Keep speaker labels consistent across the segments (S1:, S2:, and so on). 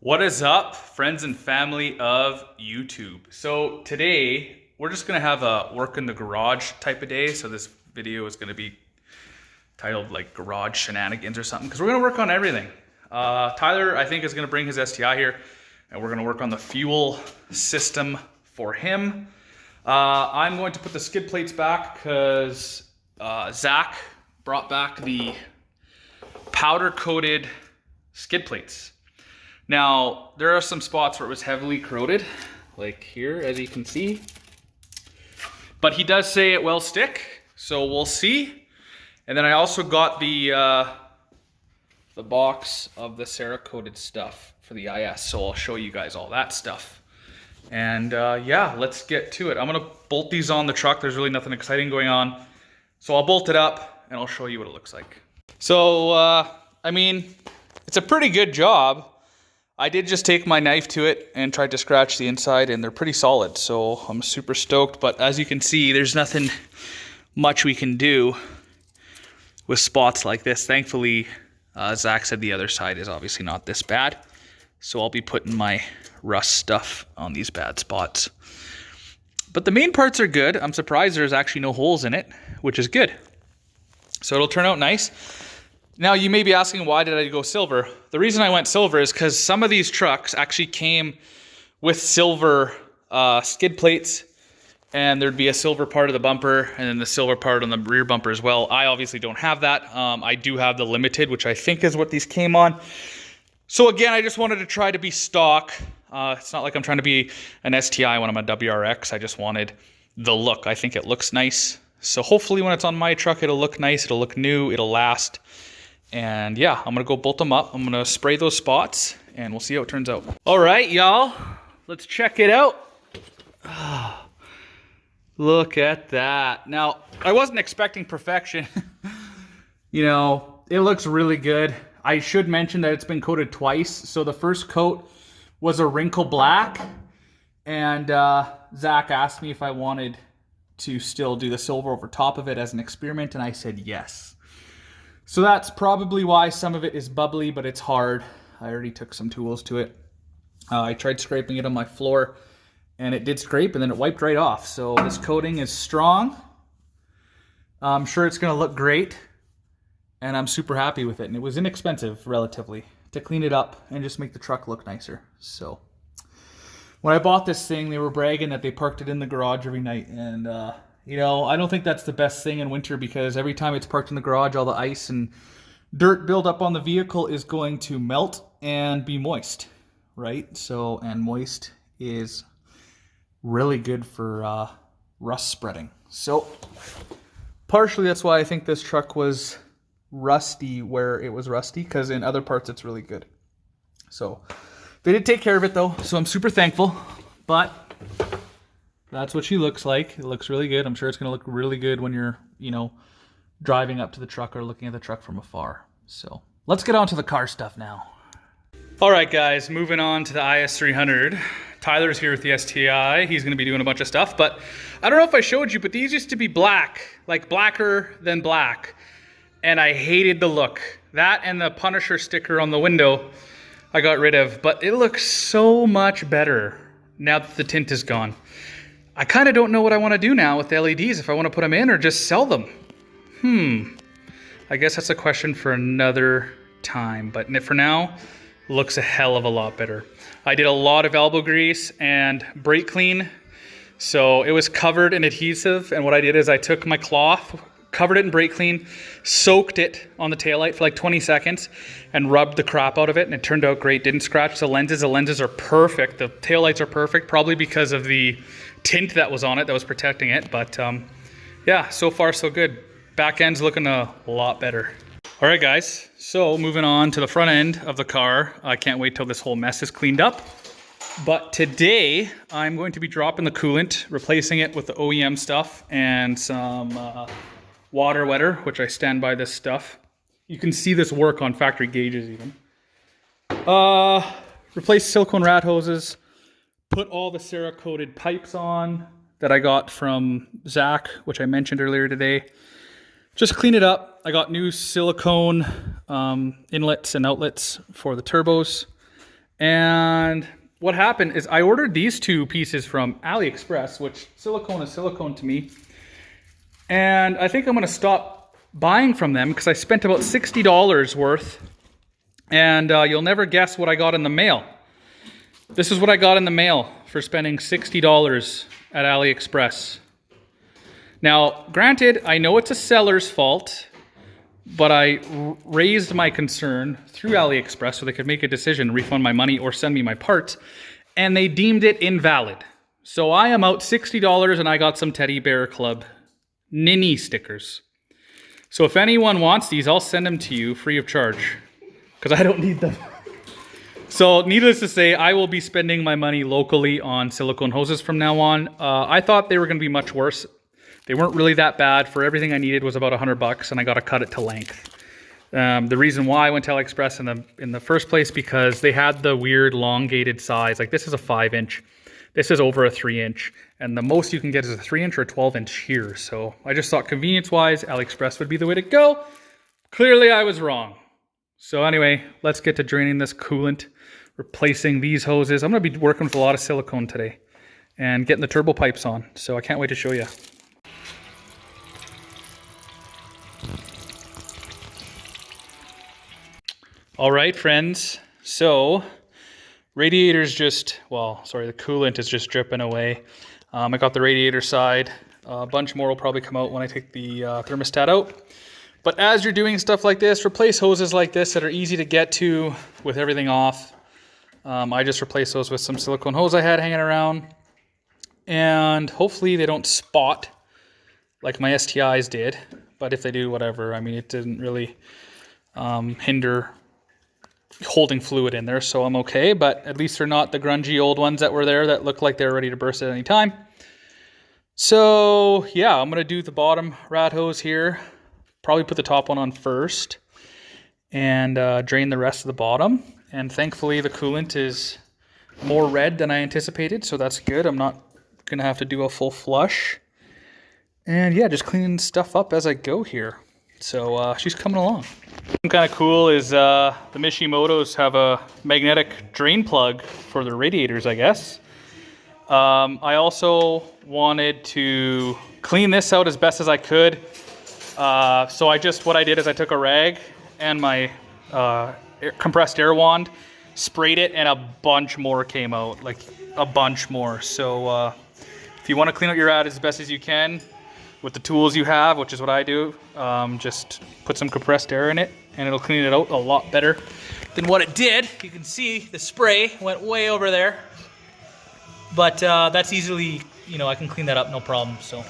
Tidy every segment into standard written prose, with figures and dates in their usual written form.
S1: What is up, friends and family of YouTube? So today we're just gonna have a work in the garage type of day. So this video is gonna be titled like garage shenanigans or something, because we're gonna work on everything. Tyler, I think, is gonna bring his STI here, and we're gonna work on the fuel system for him. I'm going to put the skid plates back because Zach brought back the powder coated skid plates. Now, there are some spots where it was heavily corroded, like here, as you can see. But he does say it will stick, so we'll see. And then I also got the box of the CERACOTE stuff for the IS, so I'll show you guys all that stuff. And yeah, let's get to it. I'm gonna bolt these on the truck. There's really nothing exciting going on. So I'll bolt it up and I'll show you what it looks like. So, I mean, it's a pretty good job. I did just take my knife to it and tried to scratch the inside, and they're pretty solid, so I'm super stoked. But as you can see, there's nothing much we can do with spots like this. Thankfully, Zach said the other side is obviously not this bad, so I'll be putting my rust stuff on these bad spots. But the main parts are good. I'm surprised there's actually no holes in it, which is good. So it'll turn out nice. Now, you may be asking, why did I go silver? The reason I went silver is because some of these trucks actually came with silver skid plates, and there'd be a silver part of the bumper and then the silver part on the rear bumper as well. I obviously don't have that. I do have the limited, which I think is what these came on. So again, I just wanted to try to be stock. It's not like I'm trying to be an STI when I'm a WRX. I just wanted the look. I think it looks nice. So hopefully when it's on my truck, it'll look nice, it'll look new, it'll last. And yeah, I'm gonna go bolt them up. I'm gonna spray those spots and we'll see how it turns out. All right, y'all, let's check it out. Oh, look at that. Now, I wasn't expecting perfection. You know, it looks really good. I should mention that it's been coated twice. So the first coat was a wrinkle black, and Zach asked me if I wanted to still do the silver over top of it as an experiment, and I said yes. So that's probably why some of it is bubbly, but it's hard. I already took some tools to it. I tried scraping it on my floor, and it did scrape, and then it wiped right off. So this coating is strong. I'm sure it's gonna look great, and I'm super happy with it. And it was inexpensive, relatively, to clean it up and just make the truck look nicer. So when I bought this thing, they were bragging that they parked it in the garage every night, and you know, I don't think that's the best thing in winter, because every time it's parked in the garage, all the ice and dirt buildup on the vehicle is going to melt and be moist, right? So, and moist is really good for rust spreading. So, partially that's why I think this truck was rusty where it was rusty, because in other parts it's really good. So, they did take care of it though, so I'm super thankful. But that's what she looks like. It looks really good. I'm sure it's going to look really good when you're, you know, driving up to the truck or looking at the truck from afar. So let's get on to the car stuff now. All right, guys, moving on to the IS300. Tyler's here with the STI. He's going to be doing a bunch of stuff, but I don't know if I showed you, but these used to be black, like blacker than black. And I hated the look. That and the Punisher sticker on the window I got rid of, but it looks so much better now that the tint is gone. I kind of don't know what I want to do now with the LEDs, if I want to put them in or just sell them. I guess that's a question for another time, but for now, looks a hell of a lot better. I did a lot of elbow grease and brake clean, so it was covered in adhesive, and what I did is I took my cloth, covered it in brake clean, soaked it on the taillight for like 20 seconds, and rubbed the crap out of it, and it turned out great. Didn't scratch the lenses. The lenses are perfect. The taillights are perfect, probably because of the tint that was on it that was protecting it. But yeah, so far so good. Back end's looking a lot better. All right, guys, so moving on to the front end of the car. I can't wait till this whole mess is cleaned up. But today I'm going to be dropping the coolant, replacing it with the OEM stuff and some water wetter, which I stand by this stuff. You can see this work on factory gauges even. Replace silicone rat hoses, put all the CERACOTE pipes on that I got from Zach, which I mentioned earlier today. Just clean it up. I got new silicone inlets and outlets for the turbos. And what happened is I ordered these two pieces from AliExpress, which silicone is silicone to me. And I think I'm going to stop buying from them because I spent about $60 worth. And you'll never guess what I got in the mail. This is what I got in the mail for spending $60 at AliExpress. Now, granted, I know it's a seller's fault, but I raised my concern through AliExpress so they could make a decision, refund my money or send me my parts, and they deemed it invalid. So I am out $60 and I got some Teddy Bear Club Ninny stickers. So if anyone wants these, I'll send them to you free of charge because I don't need them. So needless to say, I will be spending my money locally on silicone hoses from now on. I thought they were going to be much worse. They weren't really that bad. For everything I needed was about $100, and I got to cut it to length. The reason why I went to AliExpress in the first place, because they had the weird elongated size. Like this is a 5-inch. This is over a 3-inch. And the most you can get is a 3-inch or a 12-inch here. So I just thought convenience-wise, AliExpress would be the way to go. Clearly I was wrong. So anyway, let's get to draining this coolant, replacing these hoses. I'm going to be working with a lot of silicone today and getting the turbo pipes on. So I can't wait to show you. All right, friends. So radiator's just, the coolant is just dripping away. I got the radiator side. A bunch more will probably come out when I take the thermostat out. But as you're doing stuff like this, replace hoses like this that are easy to get to with everything off. I just replaced those with some silicone hose I had hanging around. And hopefully they don't spot like my STIs did. But if they do, whatever. I mean, it didn't really hinder holding fluid in there, so I'm okay. But at least they're not the grungy old ones that were there that looked like they were ready to burst at any time. So yeah, I'm going to do the bottom rat hose here. Probably put the top one on first. And drain the rest of the bottom. And thankfully the coolant is more red than I anticipated, so that's good. I'm not going to have to do a full flush. And yeah, just cleaning stuff up as I go here. So she's coming along. Something kind of cool is the Mishimotos have a magnetic drain plug for their radiators, I guess. I also wanted to clean this out as best as I could. So what I did is I took a rag and my compressed air wand, sprayed it, and a bunch more came out, like a bunch more. So if you want to clean out your rad as best as you can with the tools you have, which is what I do, just put some compressed air in it and it'll clean it out a lot better than what it did. You can see the spray went way over there, but that's easily, I can clean that up, no problem. So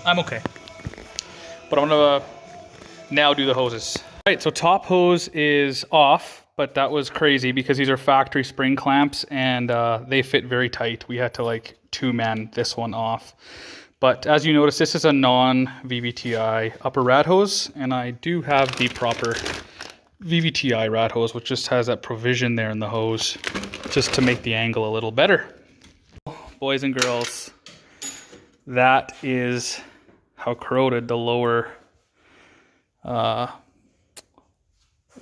S1: I'm okay. But I'm gonna now do the hoses. All right, so top hose is off, but that was crazy because these are factory spring clamps and they fit very tight. We had to like 2-man this one off. But as you notice, this is a non-VVTi upper rat hose, and I do have the proper VVTi rat hose, which just has that provision there in the hose just to make the angle a little better. Boys and girls, that is how corroded the lower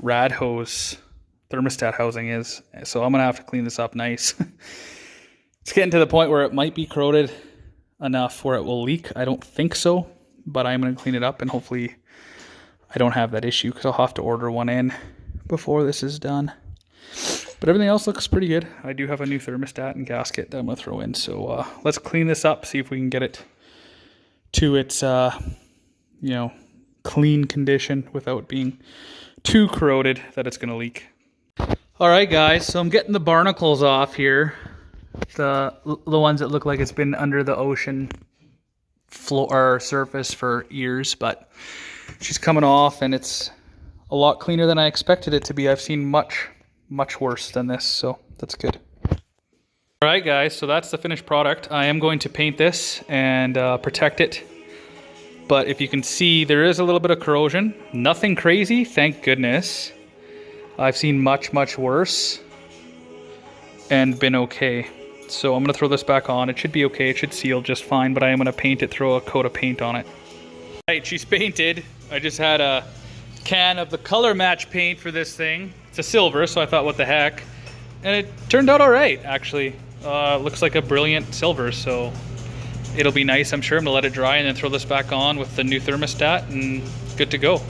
S1: rad hose thermostat housing is. So I'm gonna have to clean this up nice. It's getting to the point where it might be corroded enough where it will leak. I don't think so, but I'm gonna clean it up and hopefully I don't have that issue because I'll have to order one in before this is done. But everything else looks pretty good. I do have a new thermostat and gasket that I'm gonna throw in. So let's clean this up, see if we can get it to its clean condition without being too corroded that it's gonna leak. All right, guys, so I'm getting the barnacles off here. The ones that look like it's been under the ocean floor or surface for years, but she's coming off and it's a lot cleaner than I expected it to be. I've seen much worse than this, so that's good. All right, guys, so that's the finished product. I am going to paint this and protect it. But if you can see, there is a little bit of corrosion. Nothing crazy, thank goodness. I've seen much worse and been okay. So I'm gonna throw this back on. It should be okay, it should seal just fine, but I am gonna paint it, throw a coat of paint on it. All right, she's painted. I just had a can of the color match paint for this thing. It's a silver, so I thought, what the heck? and it turned out all right, actually. Looks like a brilliant silver, so it'll be nice, I'm sure. I'm gonna let it dry and then throw this back on with the new thermostat and good to go.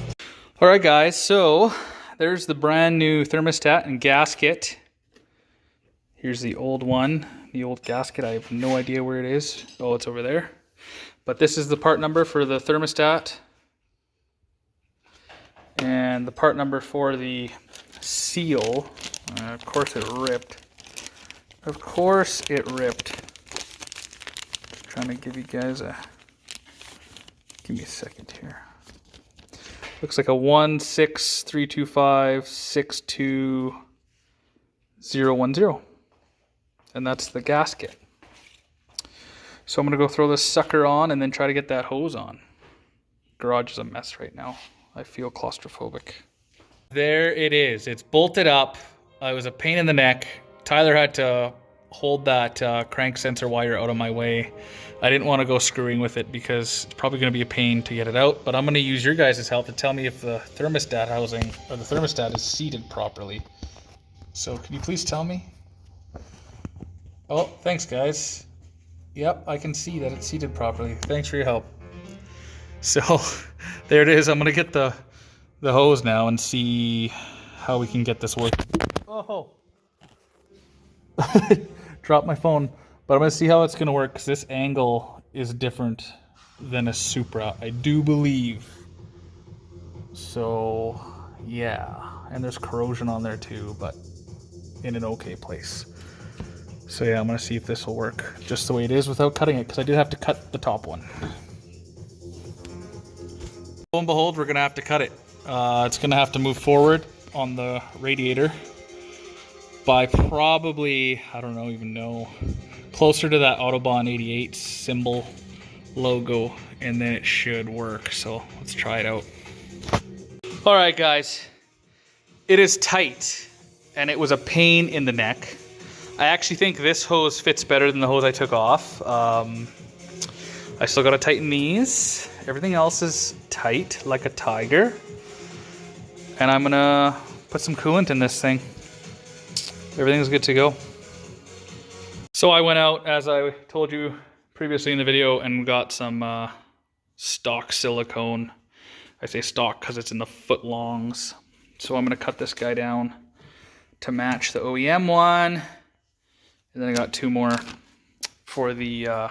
S1: All right, guys, so there's the brand new thermostat and gasket. Here's the old one, the old gasket. I have no idea where it is. Oh, it's over there. But this is the part number for the thermostat. And the part number for the seal. Of course it ripped. Of course it ripped. Just trying to give you guys a... Give me a second here. Looks like a 16325-62010. And that's the gasket. So I'm going to go throw this sucker on and then try to get that hose on. Garage is a mess right now. I feel claustrophobic. There it is. It's bolted up. It was a pain in the neck. Tyler had to hold that crank sensor wire out of my way. I didn't want to go screwing with it because it's probably going to be a pain to get it out. But I'm going to use your guys' help to tell me if the thermostat housing or the thermostat is seated properly. So can you please tell me? Oh, thanks, guys. Yep, I can see that it's seated properly. Thanks for your help. So, there it is. I'm going to get the hose now and see how we can get this working. Oh! Dropped my phone. But I'm going to see how it's going to work because this angle is different than a Supra, I do believe. So, yeah. And there's corrosion on there too, but in an okay place. So yeah, I'm going to see if this will work just the way it is without cutting it, because I did have to cut the top one. Lo and behold, we're going to have to cut it. It's going to have to move forward on the radiator by probably, I don't even know, closer to that Autobahn 88 symbol logo, and then it should work. So let's try it out. All right, guys, it is tight, and it was a pain in the neck. I actually think this hose fits better than the hose I took off. I still gotta tighten these. Everything else is tight like a tiger. And I'm gonna put some coolant in this thing. Everything's good to go. So I went out, as I told you previously in the video, and got some stock silicone. I say stock because it's in the foot longs. So I'm gonna cut this guy down to match the OEM one. And then I got two more for the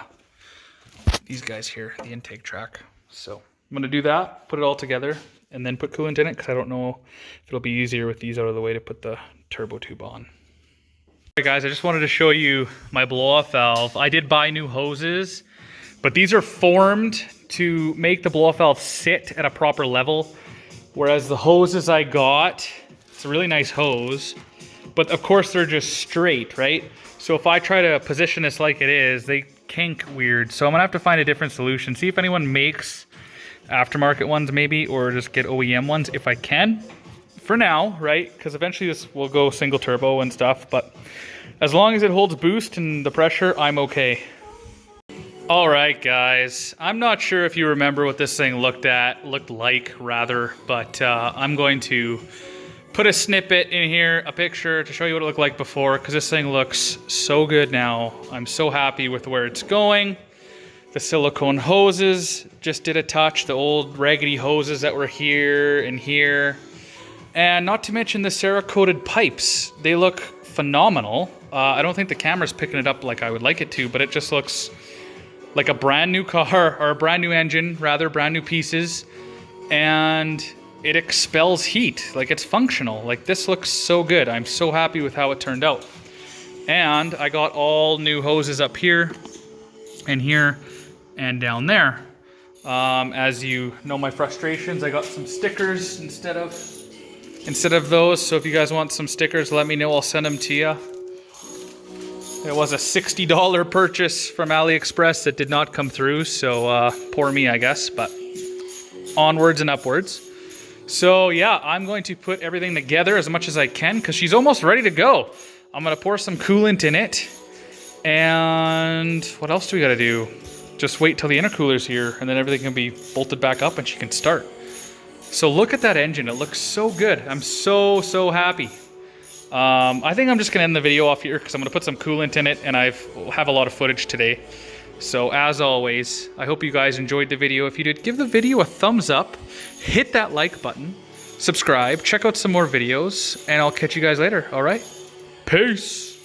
S1: these guys here, the intake track. So I'm gonna do that, put it all together, and then put coolant in it, because I don't know if it'll be easier with these out of the way to put the turbo tube on. Alright guys, I just wanted to show you my blow-off valve. I did buy new hoses, but these are formed to make the blow-off valve sit at a proper level, whereas the hoses I got, it's a really nice hose, but of course they're just straight, right? So if I try to position this like it is, they kink weird. So I'm gonna have to find a different solution. See if anyone makes aftermarket ones maybe, or just get OEM ones if I can. For now, right? Because eventually this will go single turbo and stuff, but as long as it holds boost and the pressure, I'm okay. All right, guys. I'm not sure if you remember what this thing looked like, but I'm going to put a snippet in here, a picture, to show you what it looked like before, because this thing looks so good now. I'm so happy with where it's going. The silicone hoses just did a touch, the old raggedy hoses that were here and here. And not to mention the CERACOTE pipes. They look phenomenal. I don't think the camera's picking it up like I would like it to, but it just looks like a brand new car, or a brand new engine, rather, brand new pieces. And it expels heat, like it's functional. Like this looks so good. I'm so happy with how it turned out. And I got all new hoses up here and and down there. As you know my frustrations, I got some stickers instead of those. So if you guys want some stickers, let me know, I'll send them to you. It was a $60 purchase from AliExpress that did not come through, so poor me, I guess, but onwards and upwards. So yeah, I'm going to put everything together as much as I can, because she's almost ready to go. I'm gonna pour some coolant in it, and what else do we gotta do? Just wait till the intercooler's here, and then everything can be bolted back up and she can start. So look at that engine, it looks so good. I'm so happy. I think I'm just gonna end the video off here because I'm gonna put some coolant in it, and I have a lot of footage today. So as always, I hope you guys enjoyed the video. If you did, give the video a thumbs up, hit that like button, subscribe, check out some more videos, and I'll catch you guys later, all right? Peace!